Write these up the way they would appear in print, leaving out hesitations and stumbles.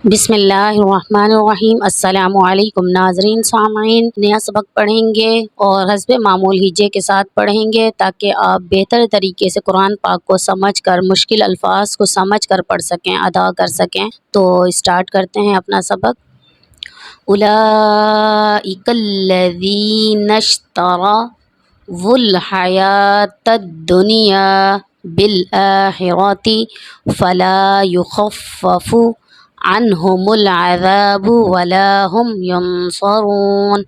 بسم اللہ الرحمن الرحیم۔ السلام علیکم ناظرین سامعین، نیا سبق پڑھیں گے اور حسب معمول ہجے کے ساتھ پڑھیں گے تاکہ آپ بہتر طریقے سے قرآن پاک کو سمجھ کر مشکل الفاظ کو سمجھ کر پڑھ سکیں، ادا کر سکیں۔ تو اسٹارٹ کرتے ہیں اپنا سبق۔ اولئک الذین اشتروا الحیاۃ الدنیا بالآخرۃ فلا یخفف عنهم العذاب ولا هم ينصرون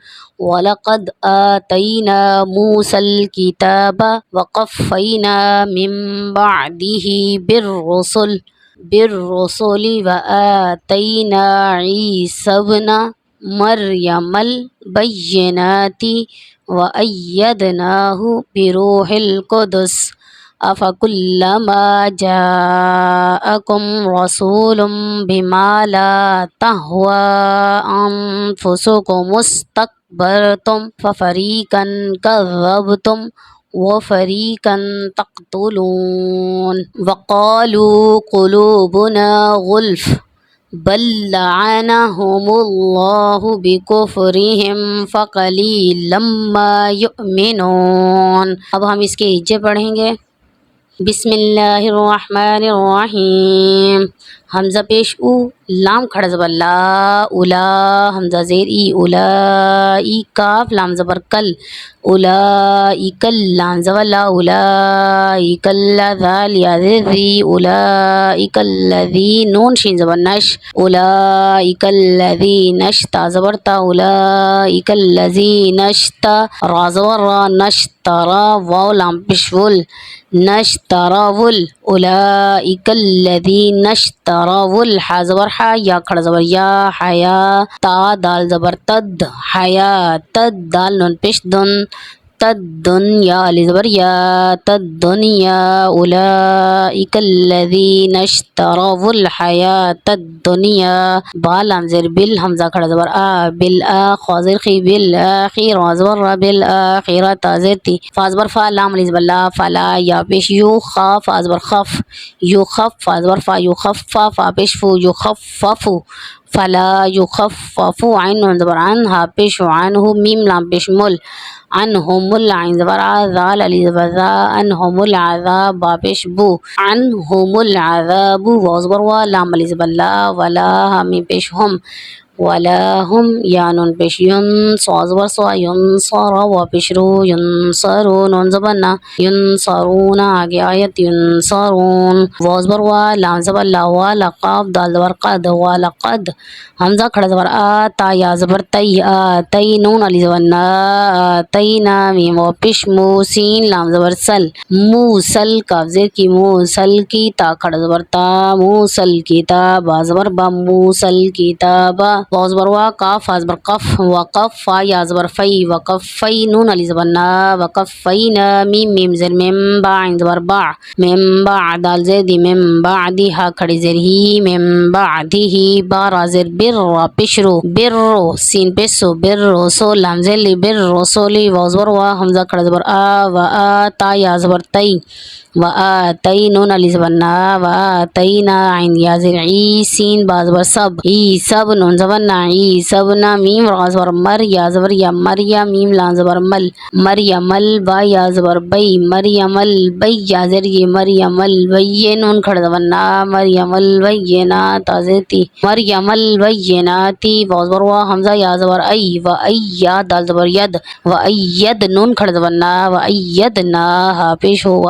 وَلَقَدْ آتَيْنَا مُوسَى الْكِتَابَ وَقَفَّيْنَا مِن بَعْدِهِ بِالرُّسُلِ وَآتَيْنَا عِيسَى ابْنَ مَرْيَمَ الْبَيِّنَاتِ وَأَيَّدْنَاهُ بِرُوحِ الْقُدُسِ أَفَكُلَّمَا جَاءَكُمْ رَسُولٌ بِمَا لَا تَهْوَىٰ أَنفُسُكُمُ اسْتَكْبَرْتُمْ فَفَرِيقًا كَذَّبْتُمْ وَفَرِيقًا تَقْتُلُونَ وَقَالُوا قُلُوبُنَا غُلْفٌ بَل لَّعَنَهُمُ اللَّهُ بِكُفْرِهِمْ فَقَلِيلًا مَّا يُؤْمِنُونَ۔ اب ہم اس کے ہجے پڑھیں گے۔ بسم اللہ الرحمن الرحیم۔ حمزہ پیش او، لام کھڑا زبر لا، اولا حمزہ زیر ای، اولائی کاف لام زبر کل، اولائک لام زبر لا، اولائک الذال یا زیر ذی، اولائک الذی نون شین زبر نش، اولائک الذی نشتا زبر تا، اولائک الذی نشتا را زبر را، نشترا واو لام پیش ول، نشتراول، اولئک الذین اشتروا حا زبر حا، یا کھڑا زبر یا، حیا تا دال زبر تد، حیا تد دال نون پیش دن، تد دنیا علی زبر یا، تد دنیا، اولئک الذین اشتروا الحیاۃ الدنیا، با لام زیر بل حمزہ کھڑا زبر آ، بالآ خا زیر خی، بالآخر را زبر را، بالآخرہ تا زیر تی، فا زبر فا لام علی زبر لا، فلا یا پیش یو، خا فا زبر خف، یو خف فا زبر فا، یو خف فا پیش فو، یو خفف فلا یخفف عین نون زبر عن، ہا پیش عنہ، میم لام پیش مل، عنہم العین زبر آ، ذال علی زبر ذا، عنہم العذاب با پیش بو، عنہم العذاب واو زبر وا لام علی زبر لا، ولا ہا میم پیش ہم، ولا هم یا نون پیش ین، صا زبر صا، ینصر وا پیش رو، ینصرون نون زبر نا، ینصرون آگے آیت، ینصرون واو زبر وا لام زبر لا، وا لقاف دال زبر قد، وا لقد حمزہ کھڑا زبر آ، تا یا زبر تی، آتی نون علی زبر نا، آتینا میم وا پیش مو، سین لام زبر سل، موسل کاف زیر کی، موسل کی تا کھڑا زبر تا، موسل کتاب با زبر با، موسل کتاب واو زبر وا، کاف فا زبر قف، وقف فا یا زبر فی، وقفی نون علی زبر نا، وقفینا میم میم زیر مم با عین زبر با، مم با دال زیر دی، مم بعدی ہا کھڑی زیر ہی، مم بعدی ہی با را زیر بر را پیش رو، بر رو سین پیش سو، بر رو سو لام زیر لی، بر رسولی واو زبر وا حمزہ کھڑا زبر آ، و آ تا یا زبر تی، و آتی نون علی زبر نا، و آتینا عین یا زیر عی، سین با زبر سب، ای سب نون زبر نا، ای سب نا میم را زبر مر یا زبر یا، مریا میم لام زبر مل، مریم با یا زبر بی، مریم البی یا زیر یہ، مریم البی نون کھڑا زبر نا، مریم البینات تازیتی، مریم البیناتی واو زبر وا حمزہ یا زبر ای، و ای یا دال زبر ید، و اید نون کھڑا زبر نا، و ایدنا ہا پیش ہو، و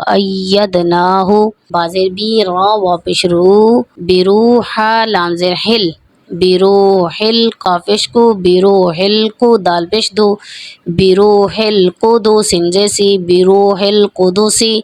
ایدناہ با زیر بی را وا پیش رو، بروح لام زیر حل، بروح القافش کو، بروح کو دال پیش دو، بروح القدس جیسی، بروح القدسی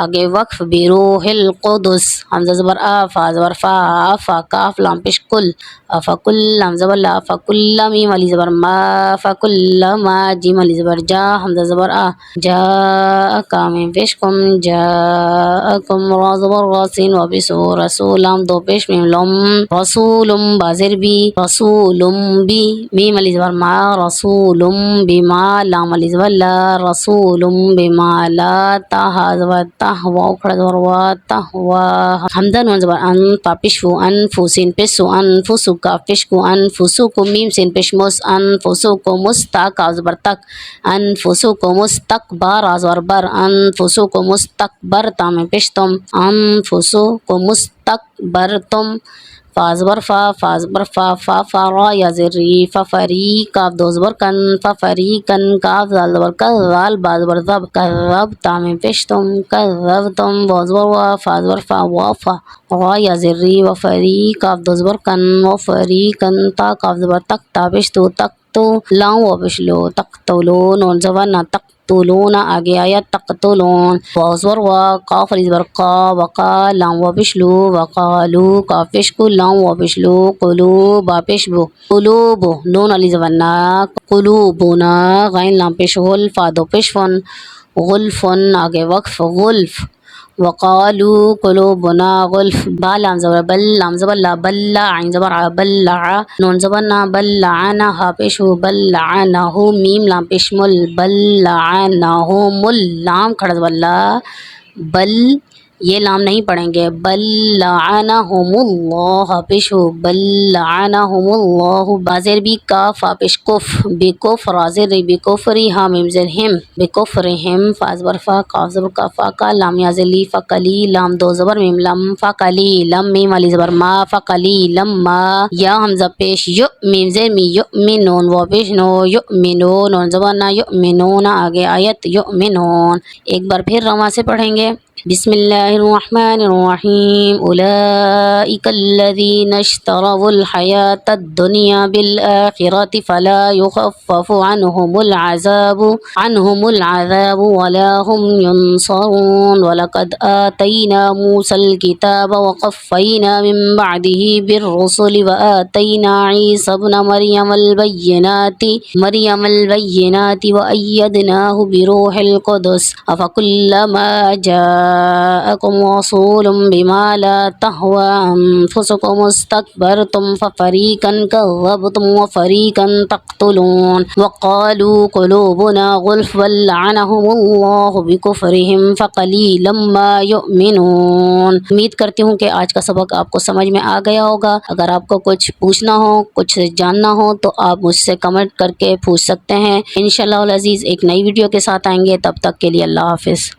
آگے وقف، بروح القدس حمزہ زبر آ، فا زبر فا، فا کاف لام پیش کل، افکل لام زبر لا، فکل میم علی زبر ما، فکل ما جیم علی زبر جا، حمزہ زبر آ، جا کام پیش کم، جاءکم را زبر راسین و بسو، رسول لام دو پیش میم لم، رسول بازر زیر بی رسولم بی میم علی زبر ما رسولم بما لام علی زبر لا رسولم بما لا تا زبر تہ واو کھڑا زبر وا تہوا حمزہ نون زبر ان پاپشو انفو سین پسو انفسو کا پشکو انفسو کو میم سین پشمس انفسو کو مستا کا زبر تک انفسو کو مستکبر زبر بر انفسو کو مستکبر تام پشتم انفسو کو مستکبرتم فازبر فازبر فا را یا زری فری کاف دو زبر کن فری کن کاف زال زبر کذال بازبر زب کذب تام پشتم کذبتم وازبر وا فازبر فا را یا زری فری کاف دو زبر کن فری کن تا کاف زبر تک تابشتو تک تو لام و بشلو تقتلون نون زبر نہ تقتلون آگے آیا تقتلون وازور و قاف علی زبر قا وقا لام و بشلو وقالو کافشکو لام و بشلو قلوب پشبو قلوب نون علی زبر نا قلوبنا غین لام پیش غلف آدو پشفن غلفن آگے وقف غلف وقالوا قلوبنا غلف با لام زبر بل لام زبر لا بل عین زبر بلع نون زبر نا بلعنا ها پیشو بلعنه میم لام پیش مل بلعنه مل لام کھڑا زبر لا بل یہ لام نہیں پڑھیں گے بل لعنہم اللہ پیشو بل لعنہم اللہ بازر بھی کاف پیش کف بکف رازر بکفری ہا میم زر ہم بکفرہم فازبر فا قاف زبر کا فا کا لام یا زلی فقلی لام دو زبر میم لم فقلی لم میم علی زبر ما فقلی لما یا حمزہ پیش یو میم زر می یؤمنون و پیش نو یؤمنون نون زبر نا یؤمنون آگے آیت یؤمنون ایک بار پھر رواں سے پڑھیں گے بسم اللہ الرحمن الرحیم اولئک الذین اشتروا الحیاة الدنیا بالآخرة فلا یخفف عنهم العذاب ولا هم ينصرون ولقد آتینا موسى الكتاب وقفینا من بعده بالرسل وآتینا عیسی ابن مریم البینات وأیدناه بروح القدس افکلما جاءكم رسول بما لا تهوى أنفسكم استكبرتم ففريقا كذبتم وفريقا تقتلون وقالوا قلوبنا غلف بل لعنهم الله بكفرهم فقليلا ما يؤمنون امید کرتی ہوں کہ آج کا سبق آپ کو سمجھ میں آ گیا ہوگا۔ اگر آپ کو کچھ پوچھنا ہو کچھ جاننا ہو تو آپ مجھ سے کمنٹ کر کے پوچھ سکتے ہیں۔ انشاءاللہ العزیز ایک نئی ویڈیو کے ساتھ آئیں گے، تب تک کے لیے اللہ حافظ۔